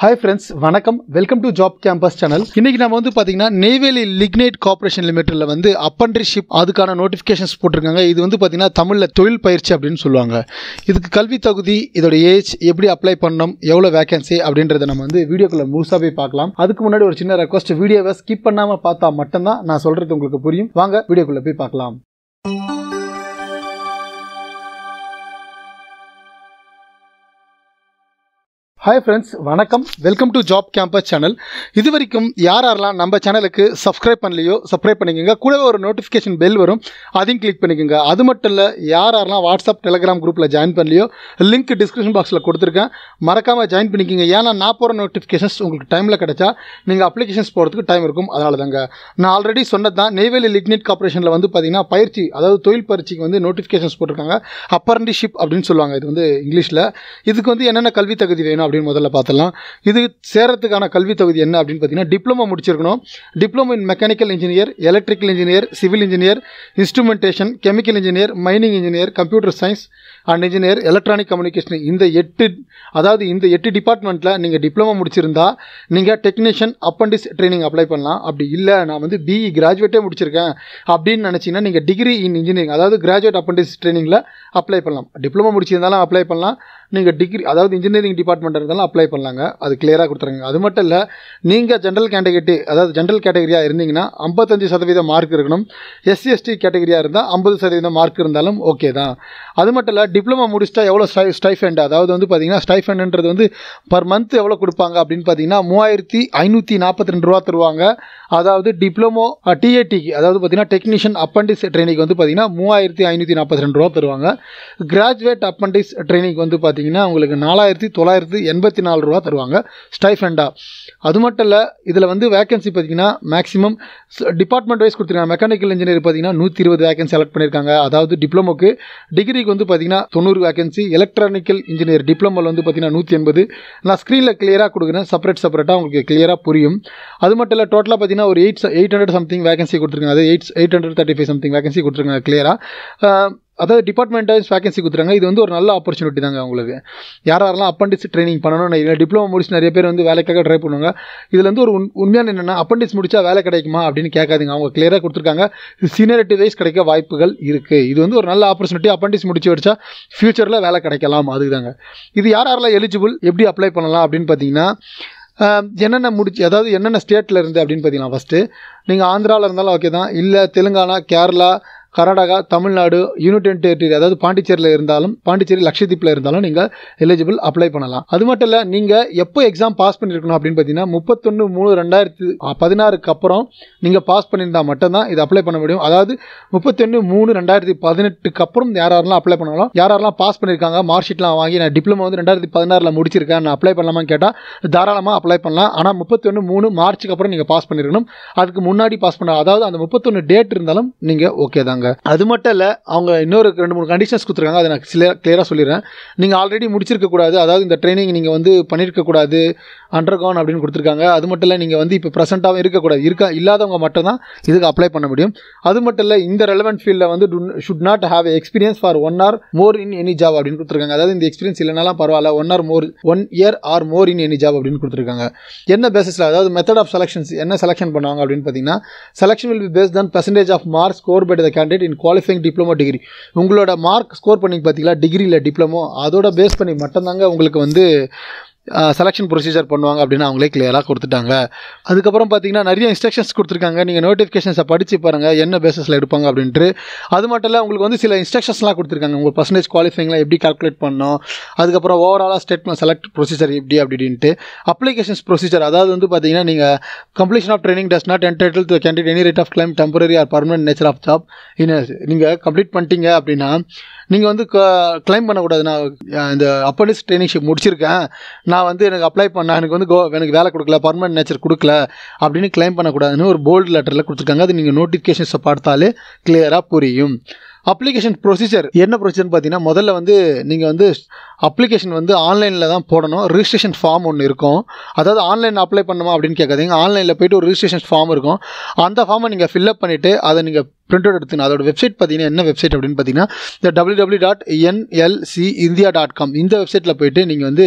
Hi friends, வணக்கம். Welcome to job campus channel. இன்னைக்கு நம்ம வந்து பாத்தீங்கன்னா நெய்வேலி லிக்னைட் கார்ப்பரேஷன் லிமிடெட்ல வந்து அப்ரண்டிஸ்ஷிப் அதுக்கான நோட்டிஃபிகேஷன்ஸ் போட்டிருக்காங்க. இது வந்து பாத்தீங்கன்னா தமிழ்ல தொழில் பயிற்சி அப்படின்னு சொல்லுவாங்க. இதுக்கு கல்வி தகுதி, இதோட ஏஜ், எப்படி அப்ளை பண்ணணும், எவ்வளவு வேகன்சி அப்படின்றத நம்ம வந்து வீடியோக்குள்ள முழுசா போய் பார்க்கலாம். அதுக்கு முன்னாடி ஒரு சின்ன ரெக்வஸ்ட், வீடியோவை ஸ்கிப் பண்ணாம பார்த்தா மட்டும்தான் நான் சொல்றது உங்களுக்கு புரியும். வாங்க வீடியோக்குள்ள போய் பார்க்கலாம். ஹாய் ஃப்ரெண்ட்ஸ், வணக்கம். Welcome to job campus channel. இது வரைக்கும் யாரெல்லாம் நம்ம சேனலுக்கு சப்ஸ்கிரைப் பண்ணலையோ சப்ஸ்கிரைப் பண்ணிக்கோங்க. கூடவே ஒரு நோட்டிஃபிகேஷன் பெல் வரும், அதையும் கிளிக் பண்ணிக்கோங்க. அது மட்டும் இல்லை, யாரெல்லாம் வாட்ஸ்அப் டெலிகிராம் குரூப்பில் ஜாயின் பண்ணலையோ லிங்க் டிஸ்கிரிப்ஷன் பாக்ஸில் கொடுத்துருக்கேன், மறக்காமல் ஜாயின் பண்ணிக்கோங்க. ஏன்னா நான் போகிற நோட்டிஃபிகேஷன்ஸ் உங்களுக்கு டைமில் கிடைச்சா நீங்கள் அப்ளிகேஷன்ஸ் போகிறதுக்கு டைம் இருக்கும். அதனால தாங்க நான் ஆல்ரெடி சொன்னது தான். நெய்வேலி லிக்னைட் கார்ப்பரேஷனில் வந்து பார்த்தீங்கன்னா பயிற்சி, அதாவது தொழில் பயிற்சிக்கு வந்து நோட்டிஃபிகேஷன்ஸ் போட்டிருக்காங்க. அப்ரண்டிஸ்ஷிப் அப்படின்னு சொல்லுவாங்க. இது வந்து இங்கிலீஷில். இதுக்கு வந்து என்னென்ன கல்வி தகுதி வேணும் அப்படின்னு முதல்ல பார்த்தலாம். இது சேரத்துக்கான கல்வி தகுதி என்ன அப்படின்னு பார்த்தீங்கன்னா டிப்ளமோ முடிச்சிருக்கணும். Diploma in mechanical engineer, electrical engineer, civil engineer, instrumentation, chemical engineer, mining engineer, computer science and engineer, electronic communication, இந்த 8 டிபார்ட்மெண்ட்டில் நீங்கள் டிப்ளமோ முடிச்சிருந்தா நீங்கள் டெக்னீஷியன் அப்ரண்டிஸ் ட்ரைனிங் அப்ளை பண்ணலாம். அப்படி இல்லை, நான் வந்து பிஇ கிராஜுவேட்டே முடிச்சிருக்கேன் அப்படின்னு நினச்சிங்கன்னா நீங்கள் டிகிரி இன் இன்ஜினியரிங், அதாவது கிராஜுவேட் அப்ரண்டிஸ் ட்ரைனிங்கில் அப்ளை பண்ணலாம். டிப்ளமோ முடிச்சிருந்தாலும் அப்ளை பண்ணலாம். நீங்கள் டிகிரி, அதாவது இன்ஜினியரிங் டிபார்ட்மெண்ட் இருந்தாலும் அப்ளை பண்ணலாங்க. அது கிளியராக கொடுத்துருங்க. அது மட்டும் இல்லை, நீங்கள் ஜென்ரல் கேட்டகரி, அதாவது ஜென்ரல் கேட்டகரியாக இருந்தீங்கன்னா 55% மார்க் இருக்கணும். SC/ST கேட்டகரியாக இருந்தால் 50% மார்க் இருந்தாலும் ஓகே தான். அது மட்டும் இல்லை, டிப்ளமோ முடிச்சிட்டா எவ்வளோ ஸ்டைஃபண்ட், அதாவது வந்து பார்த்தீங்கன்னா ஸ்டைஃபண்ட்ன்றது வந்து பர் மந்த் எவ்வளோ கொடுப்பாங்க அப்படின்னு பார்த்தீங்கன்னா 3542 ரூபா தருவாங்க. அதாவது டிப்ளமோ TATக்கு, அதாவது பார்த்தீங்கன்னா டெக்னீஷியன் அப்ரண்டிஸ் ட்ரைனிங் வந்து பார்த்தீங்கன்னா 3542 ரூபா தருவாங்க. கிராஜுவேட் அப்ரண்டிஸ் ட்ரைனிங் வந்து பார்த்தீங்கன்னா உங்களுக்கு 4984 ரூபா தருவாங்க ஸ்டைஃபண்டா. அது மட்டும் இல்லை, இதில் வந்து வேகன்சி பார்த்தீங்கன்னா மேக்ஸிமம் டிபார்ட்மெண்ட் வைஸ் கொடுத்துருக்காங்க. மெக்கானிக்கல் இன்ஜினியர் பார்த்தீங்கன்னா 120 வேகன்சி செலக்ட் பண்ணியிருக்காங்க. அதாவது டிப்ளமோக்கு. டிகிரிக்கு வந்து பார்த்தீங்கன்னா 90 வேகன்சி. எலக்ட்ரானிக்கல் இன்ஜினியர் டிப்ளமோவில் வந்து பார்த்தீங்கன்னா 180. நான் ஸ்க்ரீனில் கிளியராக கொடுக்குறேன், செப்பரேட்டாக உங்களுக்கு கிளியராக புரியும். அது மட்டும் இல்லை, டோட்டலாக பார்த்தீங்கன்னா ஒரு 800 சம்திங் வேகன்சி கொடுத்துருக்காங்க. அதாவது 835 சம்திங் வேகன்சி கொடுத்துருக்காங்க கிளியராக. அதாவது டிபார்ட்மெண்ட் வைஸ் வேகன்சி கொடுத்துருக்காங்க. இது வந்து ஒரு நல்ல ஆப்பர்ச்சுனிட்டி தாங்க உங்களுக்கு. யாரெல்லாம் அப்ரண்டிஸ் ட்ரைனிங் பண்ணணும், டிப்ளமோ முடிச்சு நிறைய பேர் வந்து வேலைக்காக ட்ரை பண்ணுவாங்க. இதில் வந்து ஒரு உண்மையான என்னென்னா, அப்ரண்டிஸ் முடிச்சா வேலை கிடைக்குமா அப்படின்னு கேட்காதீங்க. அவங்க கிளியராக கொடுத்துருக்காங்க. சீனியரிட்டி வைஸ் கிடைக்க வாய்ப்புகள் இருக்குது. இது வந்து ஒரு நல்ல ஆப்பர்ச்சுனிட்டி. அப்ரண்டிஸ் முடிச்சு வச்சா ஃபியூச்சரில் வேலை கிடைக்கலாம். அதுதாங்க. இது யாரெல்லாம் எலிஜிபிள், எப்படி அப்ளை பண்ணலாம் அப்படின்னு பார்த்தீங்கன்னா, என்னென்ன அதாவது என்னென்ன ஸ்டேட்டில் இருந்து அப்படின்னு பார்த்தீங்கன்னா, ஃபஸ்ட்டு நீங்கள் ஆந்திராவில் இருந்தாலும் ஓகே தான். இல்லை தெலுங்கானா, கேரளா, கர்நாடகா, தமிழ்நாடு, யூனியன் டெரிட்டரி, அதாவது பாண்டிச்சேரியில் இருந்தாலும், பாண்டிச்சேரி லட்சத்தீப்பில் இருந்தாலும் நீங்கள் எலிஜிபிள் அப்ளை பண்ணலாம். அது மட்டும் இல்லை, நீங்கள் எப்போ எக்ஸாம் பாஸ் பண்ணியிருக்கணும் அப்படின்னு பார்த்தீங்கன்னா 31/3/2016 அப்புறம் நீங்கள் பாஸ் பண்ணியிருந்தால் மட்டும்தான் இது அப்ளை பண்ண முடியும். அதாவது 31/3/2018 அப்புறம் யாரெல்லாம் அப்ளை பண்ணலாம், யாரெல்லாம் பாஸ் பண்ணியிருக்காங்க, மார்க் ஷீட்லாம் வாங்கி நான் டிப்ளமோ வந்து 2016 முடிச்சிருக்கேன், நான் அப்ளை பண்ணலாமான்னு கேட்டால் தாராளமாக அப்ளை பண்ணலாம். ஆனால் 31/3 மார்ச்சுக்கு அப்புறம் நீங்கள் பாஸ் பண்ணியிருக்கணும். அதுக்கு முன்னாடி பாஸ் பண்ண, அதாவது அந்த 31 டேட் இருந்தாலும் நீங்கள் ஓகே தாங்க. அது மட்டும் இல்லை, அவங்க இன்னொரு 2-3 கண்டிஷன்ஸ் கொடுத்துருக்காங்க. அதை நான் கிளியராக சொல்லிடுறேன். நீங்கள் ஆல்ரெடி முடிச்சிருக்கக்கூடாது, அதாவது இந்த ட்ரைனிங் நீங்கள் வந்து பண்ணியிருக்கக்கூடாது, அண்டர்கவுன் அப்படின்னு கொடுத்துருக்காங்க. அது மட்டும் இல்லை, நீங்கள் வந்து இப்போ ப்ரெசென்ட்டாகவும் இருக்கக்கூடாது, இல்லாதவங்க மட்டும்தான் இதுக்கு அப்ளை பண்ண முடியும். அது மட்டும் இல்லை, இந்த ரெலவெண்ட் ஃபீல்டில் வந்து should not have experience for 1 or more in any job அப்படின்னு கொடுத்துருக்காங்க. அதாவது இந்த எக்ஸ்பீரியன்ஸ் இல்லைனாலும் பரவாயில்ல, 1 year or more in any job அப்படின்னு கொடுத்துருக்காங்க. என்ன பேசிஸில், அதாவது மெத்தட் ஆஃப் செலக்ஷன்ஸ், என்ன செலக்ஷன் பண்ணுவாங்க அப்படின்னு பார்த்தீங்கன்னா, selection will be based on percentage of mark score by the candidate in qualifying diploma degree. உங்களோட மார்க் ஸ்கோர் பண்ணி பார்த்தீங்களா, டிகிரியில் டிப்ளமோ, அதோட பேஸ் பண்ணி மட்டும்தாங்க உங்களுக்கு வந்து செலெக்ஷன் ப்ரொசீஜர் பண்ணுவாங்க அப்படின்னு அவங்களே கிளியராக கொடுத்துட்டாங்க. அதுக்கப்புறம் பார்த்தீங்கன்னா நிறைய இன்ஸ்ட்ரக்ஷன்ஸ் கொடுத்துருக்காங்க. நீங்கள் நோட்டிஃபிகேஷன்ஸை படித்து பாருங்கள், என்ன பேஸில் எடுப்பாங்க அப்படின்ட்டு. அது மட்டும் இல்லை, உங்களுக்கு வந்து சில இன்ஸ்ட்ரக்ஷன்ஸ்லாம் கொடுத்துருக்காங்க. உங்கள் பர்சன்டேஜ் குவாலிஃபைங்லாம் எப்படி கால்குலேட் பண்ணணும், அதுக்கப்புறம் ஓவராலாக ஸ்டேட்மெண்ட் செலக்ட் ப்ரொசீஜர் எப்படி அப்படின்ட்டு. அப்ளிகேஷன்ஸ் ப்ரொசீஜர், அதாவது வந்து பார்த்தீங்கன்னா, நீங்கள் completion of training does not entitle to candidate any right of claim temporary or permanent nature of job. நீங்கள் கம்ப்ளீட் பண்ணிட்டீங்க அப்படின்னா நீங்கள் வந்து கிளைம் பண்ணக்கூடாது. நான் இந்த அப்ரண்டிஸ் ட்ரைனிங்ஷிப் முடிச்சிருக்கேன், நான் வந்து எனக்கு அப்ளை பண்ண, எனக்கு வந்து எனக்கு வேலை கொடுக்கல, பர்மனன்ட் நேச்சர் கொடுக்கல அப்படின்னு கிளைம் பண்ணக்கூடாதுன்னு ஒரு போல்டு லெட்டரில் கொடுத்துருக்காங்க. அது நீங்கள் நோட்டிஃபிகேஷன்ஸை பார்த்தாலே கிளியராக புரியும். அப்ளிகேஷன் ப்ரொசீஜர் என்ன ப்ரொசீஜர்னு பார்த்தீங்கன்னா, முதல்ல வந்து நீங்கள் வந்து அப்ளிகேஷன் வந்து ஆன்லைனில் தான் போடணும். ரிஜிஸ்ட்ரேஷன் ஃபார்ம் ஒன்று இருக்கும். அதாவது ஆன்லைன் அப்ளை பண்ணுமா அப்படின்னு கேட்காதீங்க. ஆன்லைனில் போய்ட்டு ஒரு ரிஜிஸ்ட்ரேஷன் ஃபார்ம் இருக்கும். அந்த ஃபார்மை நீங்கள் ஃபில்அப் பண்ணிவிட்டு அதை நீங்கள் பிரிண்ட் அவுட் எடுத்துக்கணும். அதோட வெப்சைட் பார்த்தீங்கன்னா, என்ன வெப்சைட் அப்படின்னு பார்த்தீங்கன்னா, www.nlcindia.com இந்த வெப்சைட்டில் போய்ட்டு நீங்கள் வந்து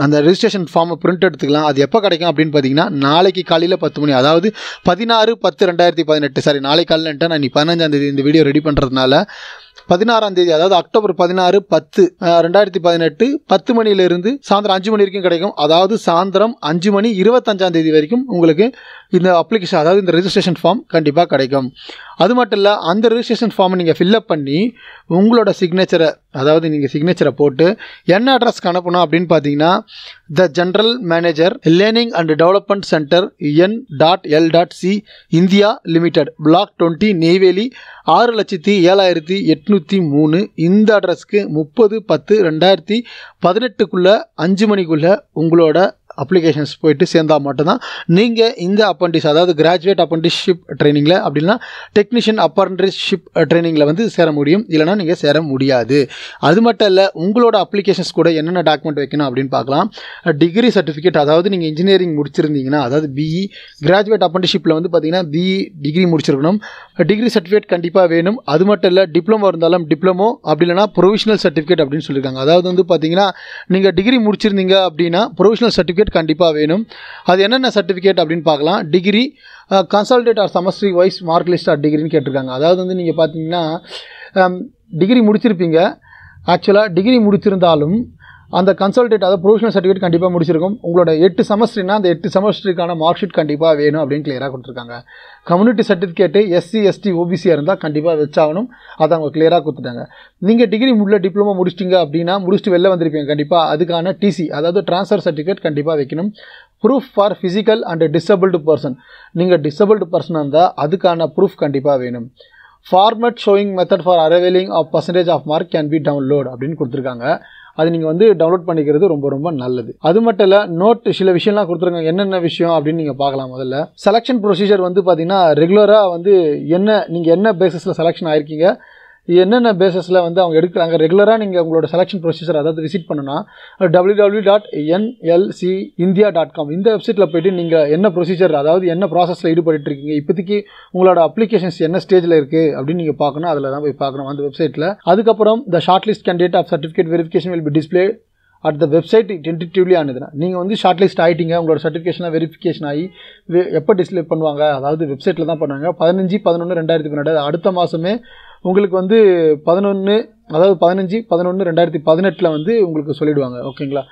அந்த ரெஜிஸ்ட்ரேஷன் ஃபார்மை பிரிண்ட் எடுத்துக்கலாம். அது எப்போ கிடைக்கும் அப்படின்னு பார்த்தீங்கன்னா நாளைக்கு காலையில் 10 மணி, அதாவது 16/10/2018. சாரி, நாளைக்கு காலையில் நான் 15ஆம் தேதி இந்த வீடியோ ரெடி பண்ணுறதுனால 16ஆம் தேதி, அதாவது அக்டோபர் 16/10/2018 10 மணியிலிருந்து சாயந்தரம் 5 மணி வரைக்கும் கிடைக்கும். அதாவது சாயந்தரம் 5 மணி 25ஆம் தேதி வரைக்கும் உங்களுக்கு இந்த அப்ளிகேஷன், அதாவது இந்த ரெஜிஸ்ட்ரேஷன் ஃபார்ம் கண்டிப்பாக கிடைக்கும். அது மட்டும் இல்லை, அந்த ரெஜிஸ்ட்ரேஷன் ஃபார்மை நீங்கள் ஃபில்அப் பண்ணி உங்களோட சிக்னேச்சரை, அதாவது நீங்கள் சிக்னேச்சரை போட்டு என்ன அட்ரஸ்க்கு அனுப்பணும் அப்படின்னு பார்த்தீங்கன்னா the general manager learning and development centre N.L.C India limited, block 20, Neyveli 6,07,803. இந்த அட்ரஸ்க்கு 30/10/2018 5 மணிக்குள்ளே உங்களோட அப்ளிகேஷன்ஸ் போயிட்டு சேர்ந்தால் மட்டும்தான் நீங்கள் இந்த அப்ரண்டிஸ், அதாவது கிராஜுவேட் அப்ரண்டிஸ்ஷிப் ட்ரைனிங்கில் அப்படின்னா டெக்னீஷியன் அப்ரண்டிஸ்ஷிப் ட்ரைனிங்கில் வந்து சேர முடியும். இல்லைனா நீங்கள் சேர முடியாது. அது மட்டும் இல்லை, உங்களோட அப்ளிகேஷன்ஸ் கூட என்னென்ன டாக்குமெண்ட் வைக்கணும் அப்படின்னு பார்க்கலாம். டிகிரி சர்டிஃபிகேட், அதாவது நீங்கள் இன்ஜினியரிங் முடிச்சிருந்தீங்கன்னா, அதாவது பிஇ, கிராஜுவேட் அப்ரண்டிஸ்ஷிப்பில் வந்து பார்த்தீங்கன்னா பிஇ டிகிரி முடிச்சிருக்கணும். டிகிரி சர்டிஃபிகேட் கண்டிப்பாக வேணும். அது மட்டும் இல்லை, டிப்ளமோ இருந்தாலும் டிப்ளமோ, அப்படி இல்லைனா ப்ரொவிஷனல் சர்டிஃபிகேட் அப்படின்னு சொல்லியிருக்காங்க. அதாவது வந்து பார்த்தீங்கன்னா நீங்கள் டிகிரி முடிச்சிருந்தீங்க அப்படின்னா ப்ரொவிஷனல் சர்டிஃபிகேட் கண்டிப்பாக வேணும். அது என்னென்ன சர்டிஃபிகேட் அப்படின்னு பார்க்கலாம். Degree, consolidated or semester wise mark list or டிகிரின்னு கேட்டிருக்காங்க. அதாவது வந்து நீங்கள் பார்த்தீங்கன்னா டிகிரி முடிச்சிருப்பீங்க. ஆக்சுவலாக டிகிரி முடிச்சிருந்தாலும் அந்த கன்சல்டேட், அதாவது ப்ரொவிஷனல் சர்டிஃபிகேட் கண்டிப்பாக முடிச்சிருக்கும். உங்களோட 8 செமஸ்டர்னா அந்த 8 செமஸ்டருக்கான மார்க் ஷீட் கண்டிப்பாக வேணும் அப்படின்னு கிளியராக கொடுத்துருக்காங்க. கம்யூனிட்டி சர்டிஃபிகேட்டு SC ST OBCயாக இருந்தால் கண்டிப்பாக வச்சாகணும். அதை அவங்க கிளியராக கொடுத்துட்டாங்க. நீங்கள் டிகிரி டிப்ளமோ முடிச்சிட்டிங்க அப்படின்னா, முடிச்சுட்டு வெளில வந்திருப்பீங்க, கண்டிப்பாக அதுக்கான TC, அதாவது ட்ரான்ஸ்ஃபர் சர்டிஃபிகேட் கண்டிப்பாக வைக்கணும். Proof for physical and disabled person, நீங்கள் டிசபிள்டு பர்சனாக இருந்தால் அதுக்கான ப்ரூஃப் கண்டிப்பாக வேணும். Format showing method for arriving of percentage of mark can be download அப்படின்னு கொடுத்துருக்காங்க. அது நீங்கள் வந்து டவுன்லோட் பண்ணிக்கிறது ரொம்ப ரொம்ப நல்லது. அது மட்டும் இல்லை, நோட் சில விஷயம்லாம் கொடுத்துருக்காங்க. என்னென்ன விஷயம் அப்படின்னு நீங்கள் பார்க்கலாம். முதல்ல செலெக்ஷன் ப்ரொசீஜர் வந்து பார்த்தீங்கன்னா ரெகுலராக வந்து நீங்கள் என்ன பேசிஸில் செலெக்ஷன் ஆயிருக்கீங்க, என்னென்ன பேசஸில் வந்து அவங்க எடுக்கிறாங்க. ரெகுலராக நீங்கள் உங்களோட செலெக்ஷன் ப்ரொசீஜர், அதாவது விசிட் பண்ணுன்னா www.nlcindia.com இந்த வெப்சைட்டில் போய்ட்டு நீங்கள் என்ன ப்ரொசீஜர், அதாவது என்ன ப்ராசஸில் ஈடுபட்டு இருக்கீங்க, இப்போதைக்கு உங்களோட அப்ளிகேஷன்ஸ் என்ன ஸ்டேஜில் இருக்குது அப்படின்னு நீங்கள் பார்க்கணும். அதில் தான் போய் பார்க்கணும் அந்த வெப்சைட்டில். அதுக்கப்புறம் the short list candidate of certificate verification will be display at the website tentatively ஆனதுன்னா, நீங்கள் வந்து ஷார்ட் லிஸ்ட் ஆகிட்டீங்க, உங்களோட சர்டிஃபிகேஷனாக வெரிஃபிகேஷன் ஆகி எப்போ டிஸ்பிளே பண்ணுவாங்க, அதாவது வெப்சைட்டில் தான் பண்ணுவாங்க. 15/11/2018, அடுத்த மாதமே உங்களுக்கு வந்து 15/11/2018 வந்து உங்களுக்கு சொல்லிவிடுவாங்க. ஓகேங்களா?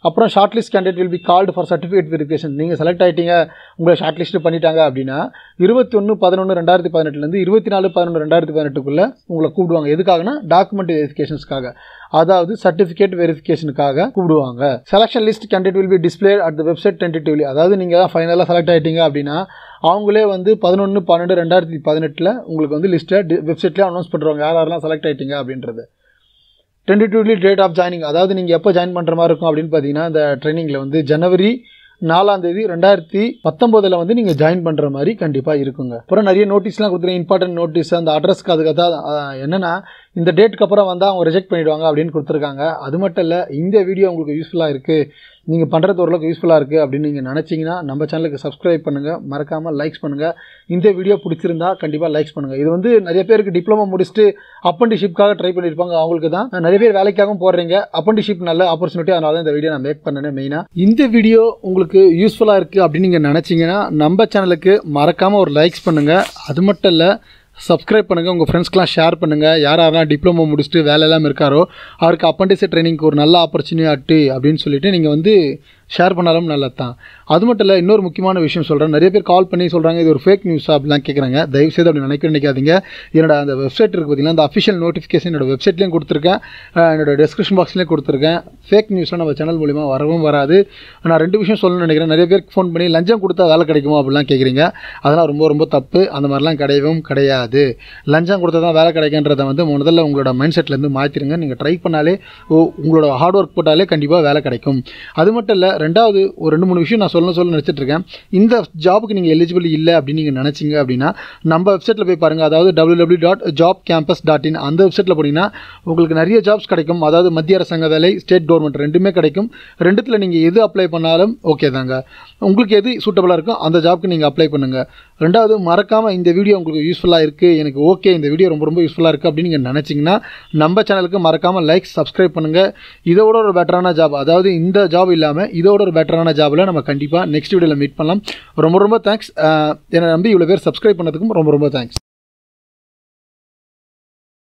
அப்புறம் short list candidate will be called for certificate verification. நீங்கள் செலக்ட் ஆகிட்டீங்க, உங்களை ஷார்ட் லிஸ்ட் பண்ணிட்டாங்க அப்படின்னா 21/11/2018 24/11/2018 உங்களை கூப்பிடுவாங்க. எதுக்காகனா டாக்குமெண்ட் வெரிஃபிகேஷன்ஸ்க்காக, அதாவது சர்டிஃபிகேட் வெரிஃபிகேஷனுக்காக கூப்பிடுவாங்க. Selection list candidate will be display at the website tentatively, அதாவது நீங்கள் தான் ஃபைனலாக செலக்ட் ஆகிட்டீங்க அப்படின்னா அவங்களே வந்து 11/12/2018 உங்களுக்கு வந்து லிஸ்ட்டை வெப்சைட்லேயே அனௌன்ஸ் பண்ணுறாங்க, யாரெல்லாம் செலக்ட் ஆகிட்டீங்க அப்படின்றது. டென்டேட்டிவ்லி டேட் ஆஃப் ஜாயினிங், அதாவது நீங்கள் எப்போ ஜாயின் பண்ணுற மாதிரி இருக்கும் அப்படின்னு பார்த்தீங்கன்னா இந்த ட்ரைனிங்கில் வந்து ஜனவரி 4ஆம் தேதி 2019 வந்து நீங்கள் ஜாயின் பண்ணுற மாதிரி கண்டிப்பாக இருக்குங்க. அப்புறம் நிறைய நோட்டீஸ்லாம் கொடுத்துருங்க, இம்பார்ட்டன்ட் நோட்டீஸ். அந்த அட்ரஸ்க்கு அதுக்கு தான் என்னென்னா இந்த டேட்டுக்கு அப்புறம் வந்தால் அவங்க ரிஜெக்ட் பண்ணிவிடுவாங்க அப்படின்னு கொடுத்துருக்காங்க. அது மட்டும் இல்லை, இந்த வீடியோ உங்களுக்கு யூஸ்ஃபுல்லாக இருக்குது, நீங்கள் பண்ணுறது ஓரளவுக்கு யூஸ்ஃபுல்லாக இருக்குது அப்படின்னு நீங்கள் நினச்சிங்கன்னா நம்ம சேனலுக்கு சப்ஸ்கிரைப் பண்ணுங்கள், மறக்காமல் லைக்ஸ் பண்ணுங்கள். இந்த வீடியோ பிடிச்சிருந்தா கண்டிப்பாக லைக்ஸ் பண்ணுங்கள். இது வந்து நிறைய பேருக்கு டிப்ளமோ முடிச்சுட்டு அப்ரண்டிஸ்ஷிப்காக ட்ரை பண்ணியிருப்பாங்க, அவங்களுக்கு தான். நிறைய பேர் வேலைக்காகவும் போடுறீங்க, அப்ரண்டிஸ்ஷிப் நல்ல ஆப்பர்ச்சுனிட்டி, அதனால தான் இந்த வீடியோ நான் மேக் பண்ணேன். மெயினாக இந்த வீடியோ உங்களுக்கு யூஸ்ஃபுல்லாக இருக்குது அப்படின்னு நீங்கள் நினச்சிங்கன்னா நம்ம சேனலுக்கு மறக்காமல் ஒரு லைக்ஸ் பண்ணுங்கள். அது மட்டும் இல்லை, சப்ஸ்கிரைப் பண்ணுங்கள், உங்கள் ஃப்ரெண்ட்ஸ்க்கெலாம் ஷேர் பண்ணுங்கள். யாரெல்லாம் டிப்ளமோ முடிச்சுட்டு வேலை இல்லாமல் இருக்காரோ அவருக்கு அப்ரண்டிஸ் ட்ரைனிங்க்கு ஒரு நல்ல ஆப்பர்ச்சுனிட்டி அப்படின்னு சொல்லிட்டு நீங்கள் வந்து ஷேர் பண்ணாலும் நல்லது தான். அது மட்டும் இல்லை, இன்னொரு முக்கியமான விஷயம் சொல்கிறேன். நிறைய பேர் கால் பண்ணி சொல்கிறாங்க இது ஒரு ஃபேக் நியூஸ் அப்படிலாம் கேட்குறாங்க. தயவுசெய்து அப்படி நினைக்காதீங்க. என்னோட அந்த வெப்சைட் இருக்குது பார்த்தீங்கன்னா, அந்த அஃபிஷியல் நோட்டிஃபிகேஷன் என்னோட வெப்சைட்லேயும் கொடுத்துருக்கேன், என்னோட டிஸ்கிரிப்ஷன் பாக்ஸ்லேயும் கொடுத்துருக்கேன். ஃபேக் நியூஸ்லாம் நம்ம சேனல் மூலிமா வரவும் வராது. நான் 2 விஷயம் சொல்லணும்னு நினைக்கிறேன். நிறைய பேருக்கு ஃபோன் பண்ணி லஞ்சம் கொடுத்தா வேலை கிடைக்குமா அப்படிலாம் கேட்குறீங்க. அதெல்லாம் ரொம்ப ரொம்ப தப்பு. அந்த மாதிரிலாம் கிடையாது. லஞ்சம் கொடுத்தா தான் வேலை கிடைக்குன்றதை வந்து முதல்ல உங்களோட மைண்ட் செட்லேருந்து மாற்றிடுங்க. நீங்கள் ட்ரை பண்ணாலே, உங்களோட ஹார்ட் ஒர்க் போட்டாலே கண்டிப்பாக வேலை கிடைக்கும். அது மட்டும் இல்லை, ரெண்டாவது ஒரு 2-3 விஷயம் நான் சொல்ல நினச்சிட்டு இருக்கேன். இந்த ஜாபுக்கு நீங்கள் எலிஜிபிள் இல்லை அப்படின்னு நீங்கள் நினச்சிங்க அப்படின்னா நம்ம வெப்சைட்டில் போய் பாருங்கள். அதாவது www.jobcampus.in அந்த வெப்சைட்டில் போனீங்கன்னா உங்களுக்கு நிறைய ஜாப்ஸ் கிடைக்கும். அதாவது மத்திய அரசாங்க வேலை, ஸ்டேட் கவர்மெண்ட் ரெண்டுமே கிடைக்கும். ரெண்டுத்தில் நீங்கள் எது அப்ளை பண்ணாலும் ஓகே தாங்க. உங்களுக்கு எது சூட்டபுளாக இருக்கும் அந்த ஜாப்க்கு நீங்கள் அப்ளை பண்ணுங்கள். ரெண்டாவது, மறக்காமல் இந்த வீடியோ உங்களுக்கு யூஸ்ஃபுல்லாக இருக்குது, எனக்கு ஓகே இந்த வீடியோ ரொம்ப யூஸ்ஃபுல்லாக இருக்குது அப்படின்னு நீங்கள் நினச்சிங்கன்னா நம்ம சேனலுக்கு மறக்காமல் லைக், சப்ஸ்கிரைப் பண்ணுங்கள். இதோட ஒரு பெட்டரான ஜாப், அதாவது இந்த ஜாப் இல்லாமல் இதோட ஒரு பெட்டரான ஜாபில் நம்ம கண்டிப்பாக நெக்ஸ்ட் வீடியோவில் மீட் பண்ணலாம். ரொம்ப தேங்க்ஸ். என்னை நம்பி இவ்வளோ பேர் சப்ஸ்கிரைப் பண்ணதுக்கும் ரொம்ப தேங்க்ஸ்.